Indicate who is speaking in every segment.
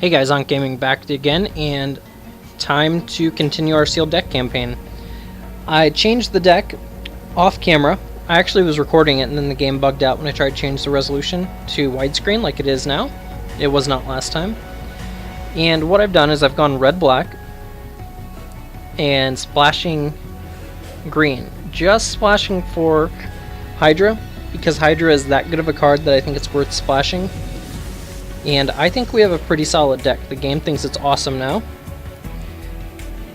Speaker 1: Hey guys, ankhgaming back again, and time to continue our sealed deck campaign. I changed the deck off camera. I actually was recording it and then the game bugged out when I tried to change the resolution to widescreen like it is now. It was not last time. And what I've done is I've gone red-black and splashing green. Just splashing for Hydra, because Hydra is that good of a card that I think it's worth splashing. And I think we have a pretty solid deck. The game thinks it's awesome now.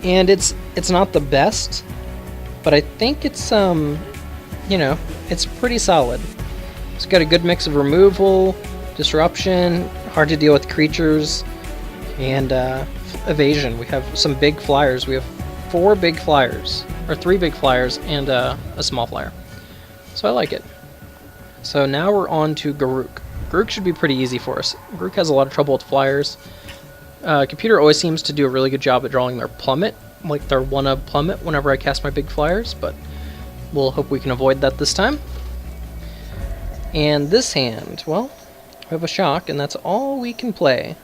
Speaker 1: And it's not the best, but I think it's it's pretty solid. It's got a good mix of removal, disruption, hard to deal with creatures, and evasion. We have some big flyers. We have 4 big flyers, or 3 big flyers, and a small flyer. So I like it. So now we're on to Garruk. Garruk should be pretty easy for us. Garruk has a lot of trouble with flyers. Computer always seems to do a really good job at drawing their plummet, like their 1-of plummet whenever I cast my big flyers, but we'll hope we can avoid that this time. And this hand, well, we have a shock, and that's all we can play.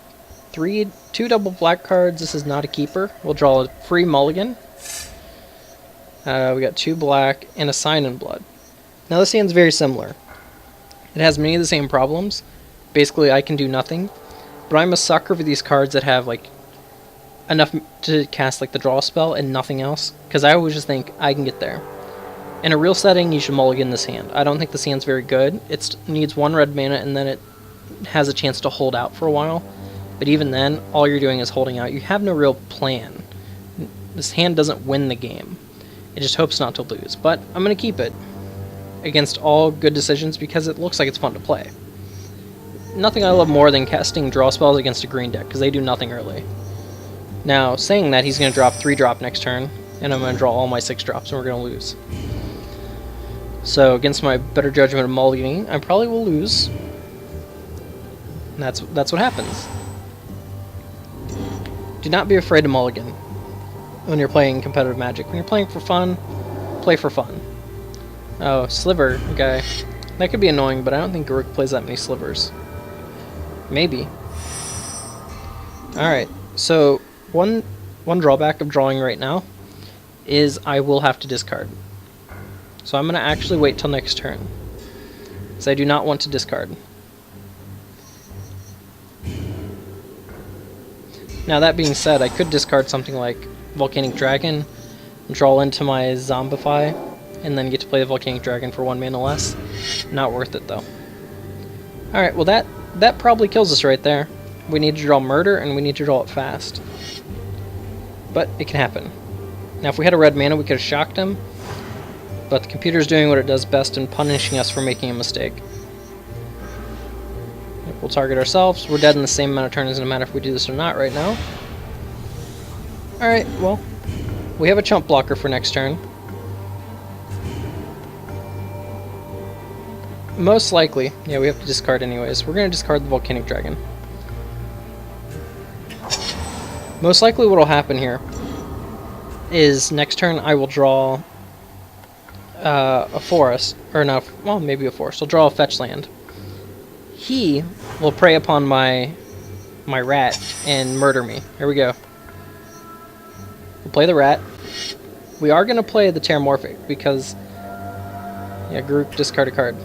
Speaker 1: 2 double black cards. This is not a keeper. We'll draw a free mulligan. We got 2 black and a Sign in Blood. Now this hand's very similar. It has many of the same problems. Basically, I can do nothing. But I'm a sucker for these cards that have like enough to cast like the draw spell and nothing else. Because I always just think I can get there. In a real setting, you should mulligan this hand. I don't think this hand's very good. It needs 1 red mana and then it has a chance to hold out for a while. But even then, all you're doing is holding out. You have no real plan. This hand doesn't win the game. It just hopes not to lose. But I'm going to keep it against all good decisions because it looks like it's fun to play. Nothing I love more than casting draw spells against a green deck because they do nothing early. Now, saying that, he's going to drop 3-drop next turn, and I'm going to draw all my 6-drops, and we're going to lose. So, against my better judgment of mulliganing, I probably will lose. And that's what happens. Do not be afraid to mulligan when you're playing competitive Magic. When you're playing for fun, play for fun. Oh, Sliver guy. That could be annoying, but I don't think Garruk plays that many Slivers. Maybe. Alright, so one drawback of drawing right now is I will have to discard. So I'm going to actually wait till next turn, because I do not want to discard. Now that being said, I could discard something like Volcanic Dragon, draw into my Zombify, and then get to play the Volcanic Dragon for 1 mana less. Not worth it, though. Alright, well that probably kills us right there. We need to draw Murder, and we need to draw it fast. But it can happen. Now, if we had a red mana, we could have shocked him, but the computer's doing what it does best in punishing us for making a mistake. We'll target ourselves. We're dead in the same amount of turns, no matter if we do this or not right now. Alright, well, we have a chump blocker for next turn. Most likely, yeah, we have to discard anyways. We're going to discard the Volcanic Dragon. Most likely what will happen here is next turn I will draw a forest, or no, well, maybe a forest. I'll draw a fetch land. He will prey upon my rat and murder me. Here we go. We'll play the rat. We are going to play the Terramorphic because, yeah, Garruk discard a card.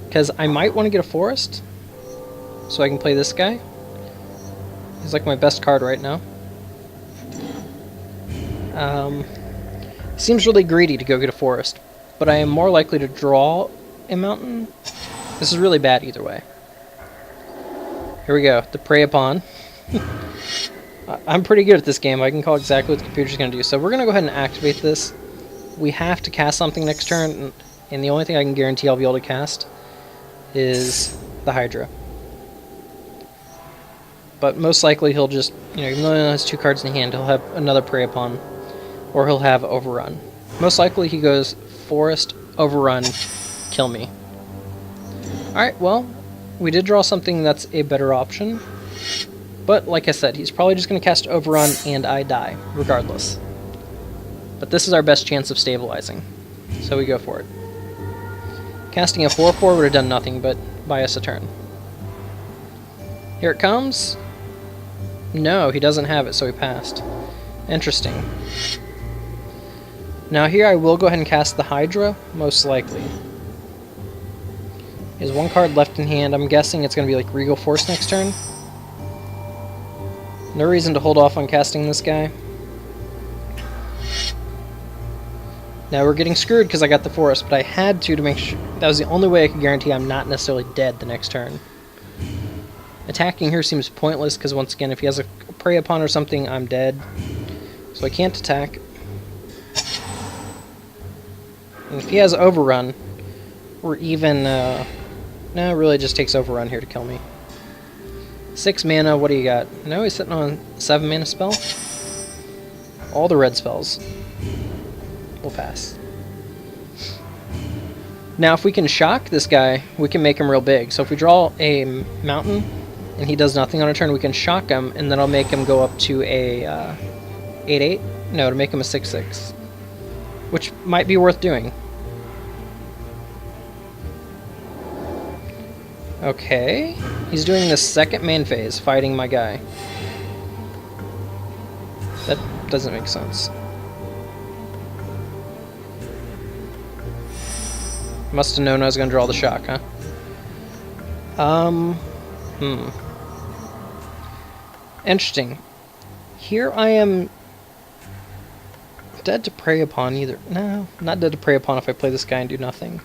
Speaker 1: Because I might want to get a forest, so I can play this guy. He's like my best card right now. Seems really greedy to go get a forest, but I am more likely to draw a mountain. This is really bad either way. Here we go, the prey upon. I'm pretty good at this game. I can call exactly what the computer's going to do. So we're going to go ahead and activate this. We have to cast something next turn, and the only thing I can guarantee I'll be able to cast is the Hydra. But most likely he'll just, even though he only has 2 cards in hand, he'll have another prey upon, or he'll have Overrun. Most likely he goes Forest, Overrun, kill me. Alright, well, we did draw something that's a better option. But, like I said, he's probably just going to cast Overrun and I die, regardless. But this is our best chance of stabilizing. So we go for it. Casting a 4/4 would have done nothing but buy us a turn. Here it comes. No, he doesn't have it, so he passed. Interesting. Now here I will go ahead and cast the Hydra, most likely. He has one card left in hand. I'm guessing it's going to be like Regal Force next turn. No reason to hold off on casting this guy. Now we're getting screwed because I got the Forest, but I had to make sure. That was the only way I could guarantee I'm not necessarily dead the next turn. Attacking here seems pointless because once again, if he has a Prey Upon or something, I'm dead. So I can't attack. And if he has Overrun, or even, no, it really just takes Overrun here to kill me. 6 mana, what do you got? No, he's sitting on 7 mana spell. All the red spells. We'll pass. Now, if we can shock this guy, we can make him real big. So if we draw a mountain, and he does nothing on a turn, we can shock him, and then I'll make him go up to a 8/8? No, to make him a 6/6. Which might be worth doing. Okay. He's doing the second main phase, fighting my guy. That doesn't make sense. Must have known I was going to draw the shock, huh? Interesting. Here I am dead to Prey Upon either. No, not dead to Prey Upon if I play this guy and do nothing.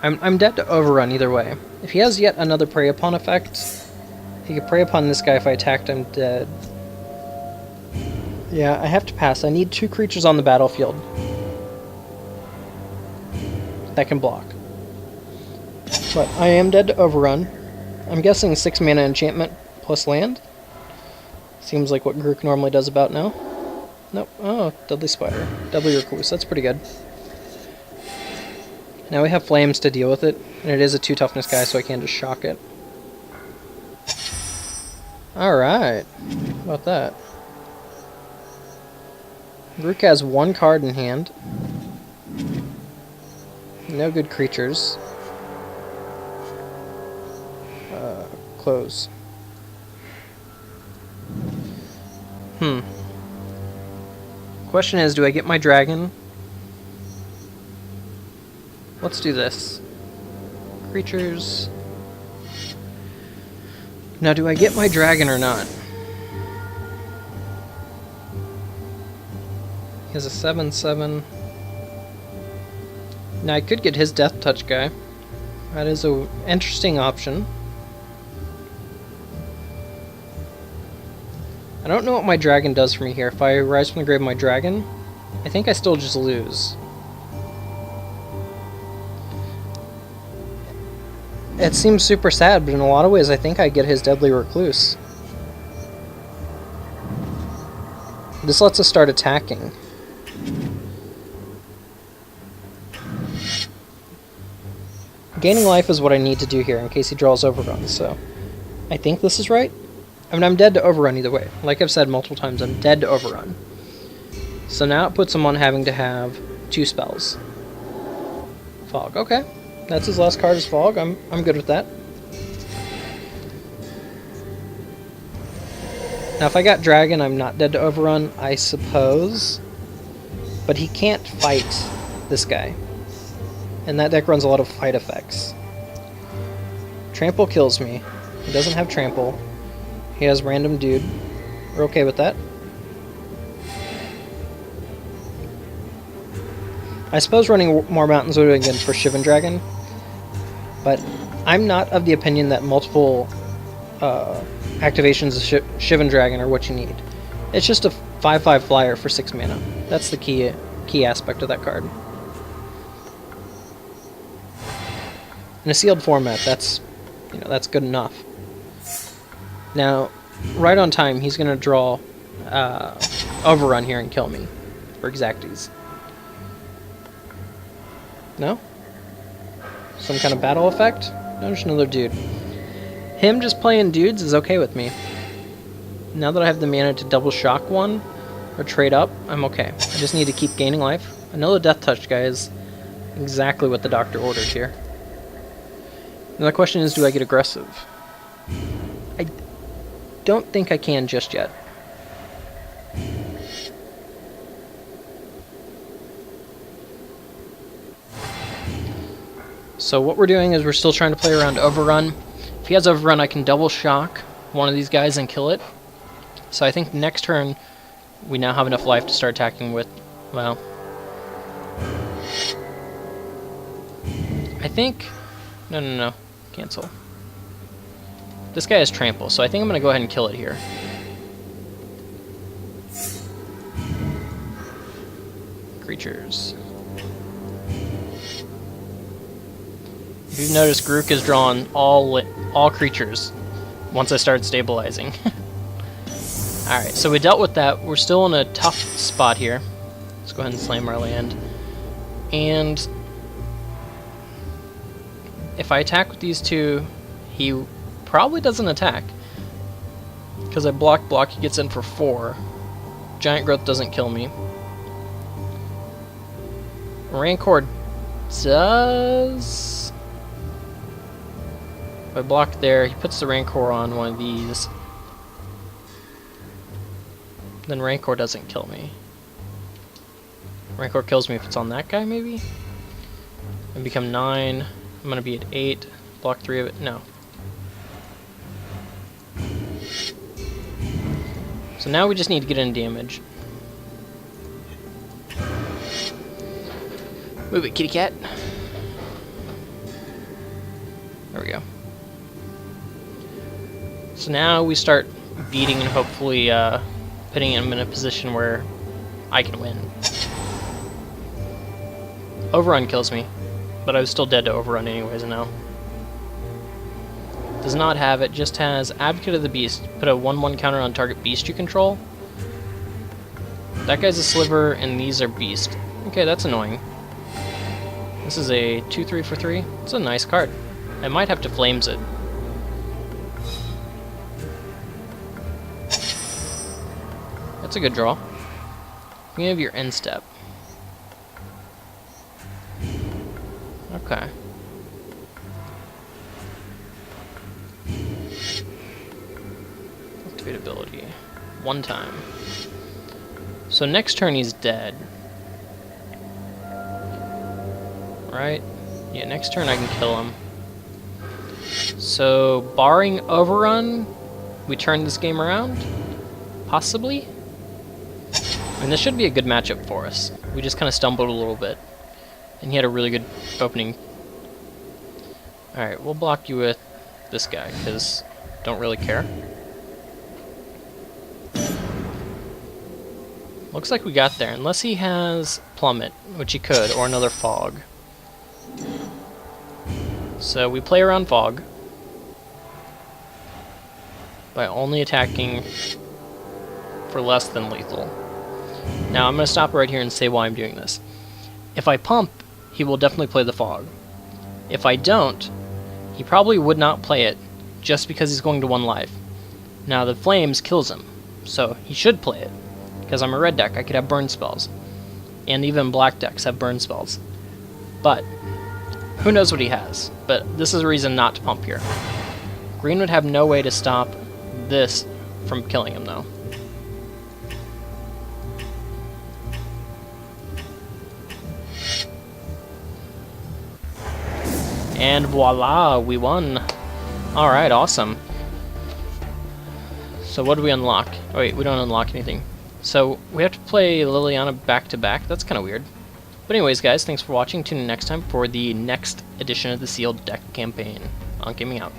Speaker 1: I'm dead to Overrun either way. If he has yet another Prey Upon effect, he could Prey Upon this guy. If I attacked him, dead. Yeah, I have to pass. I need 2 creatures on the battlefield that can block. But I am dead to Overrun. I'm guessing 6 mana enchantment plus land. Seems like what Grook normally does about now. Nope. Oh, Deadly Spider. Deadly Recluse. That's pretty good. Now we have Flames to deal with it, and it is a 2 toughness guy, so I can just shock it. Alright. How about that? Grook has 1 card in hand. No good creatures. Close. Question is, do I get my dragon? Let's do this. Creatures. Now, do I get my dragon or not? He has a 7/7. Now, I could get his Death Touch guy. That is an interesting option. I don't know what my dragon does for me here. If I rise from the grave my dragon, I think I still just lose. It seems super sad, but in a lot of ways I think I get his Deadly Recluse. This lets us start attacking. Gaining life is what I need to do here in case he draws Overrun, so I think this is right. I mean, I'm dead to Overrun either way. Like I've said multiple times, I'm dead to Overrun. So now it puts him on having to have 2 spells. Fog, okay. That's his last card is Fog. I'm good with that. Now if I got Dragon, I'm not dead to Overrun, I suppose. But he can't fight this guy. And that deck runs a lot of fight effects. Trample kills me. He doesn't have Trample. He has Random Dude. We're okay with that. I suppose running more mountains would have been good for Shivan Dragon. But I'm not of the opinion that multiple activations of Shivan Dragon are what you need. It's just a 5/5 flyer for 6 mana. That's the key aspect of that card. In a sealed format, that's good enough. Now, right on time, he's going to draw Overrun here and kill me for exacties. No? Some kind of battle effect? No, just another dude. Him just playing dudes is okay with me. Now that I have the mana to double shock one, or trade up, I'm okay. I just need to keep gaining life. I know the Death Touch guy is exactly what the doctor ordered here. And the question is, do I get aggressive? I don't think I can just yet. So what we're doing is we're still trying to play around Overrun. If he has Overrun, I can double shock one of these guys and kill it. So I think next turn we now have enough life to start attacking with, well, I think, no, cancel. This guy has trample, so I think I'm going to go ahead and kill it here. Creatures. If you've noticed, Grook is drawn all creatures once I start stabilizing. Alright, so we dealt with that. We're still in a tough spot here. Let's go ahead and slam our land. And if I attack with these two, he probably doesn't attack. Because I block, he gets in for 4. Giant Growth doesn't kill me. Rancor does... If I block there, he puts the Rancor on one of these. Then Rancor doesn't kill me. Rancor kills me if it's on that guy, maybe? And become 9. I'm gonna be at 8. Block 3 of it. No. So now we just need to get in damage. Move it, kitty cat. There we go. So now we start beating and hopefully putting him in a position where I can win. Overrun kills me, but I was still dead to Overrun anyways now. Does not have it, just has Advocate of the Beast. Put a 1/1 counter on target beast you control. That guy's a Sliver, and these are beast. Okay, that's annoying. This is a 2/3 for 3. It's a nice card. I might have to Flames it. That's a good draw. You have your end step. Okay. Activate ability. 1 time. So next turn he's dead. Right? Yeah, next turn I can kill him. So, barring Overrun, we turn this game around? Possibly? I mean, this should be a good matchup for us. We just kind of stumbled a little bit. And he had a really good opening. Alright, we'll block you with this guy, because don't really care. Looks like we got there, unless he has Plummet, which he could, or another Fog. So we play around Fog by only attacking for less than lethal. Now I'm going to stop right here and say why I'm doing this. If I pump, he will definitely play the Fog. If I don't, he probably would not play it just because he's going to 1 life. Now the Flames kills him, so he should play it. Because I'm a red deck, I could have burn spells. And even black decks have burn spells. But who knows what he has, but this is a reason not to pump here. Green would have no way to stop this from killing him, though. And voila, we won. Alright, awesome. So what do we unlock? Oh wait, we don't unlock anything. So we have to play Liliana back-to-back. That's kind of weird. But anyways, guys, thanks for watching. Tune in next time for the next edition of the Sealed Deck campaign. Ankhgaming out.